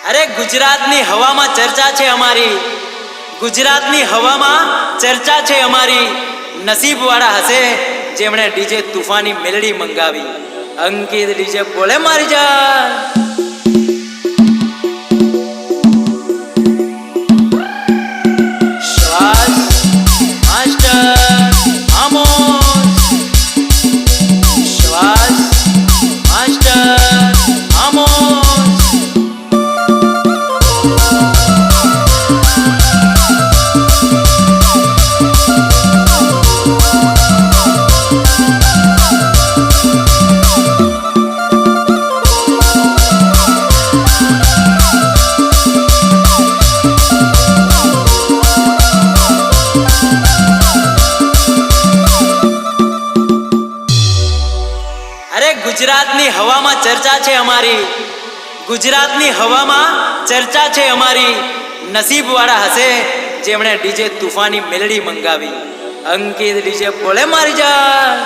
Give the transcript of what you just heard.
અરે ગુજરાતની હવામાં ચર્ચા છે અમારી, ગુજરાતની હવામાં ચર્ચા છે અમારી. નસીબવાળા હશે જેમણે ડીજે તુફાની મેલડી મંગાવી. અંકિત ડીજે બોલે મારી જાન. શ્વાસ માસ્ટર આમોસ, શ્વાસ માસ્ટર આમોસ. ગુજરાતની હવામાં ચર્ચા છે અમારી, ગુજરાતની હવામાં ચર્ચા છે અમારી. નસીબવાળા હશે જેમણે ડીજે તુફાની મેલડી મંગાવી. અંકિત ડીજે બોલે મારી જાન.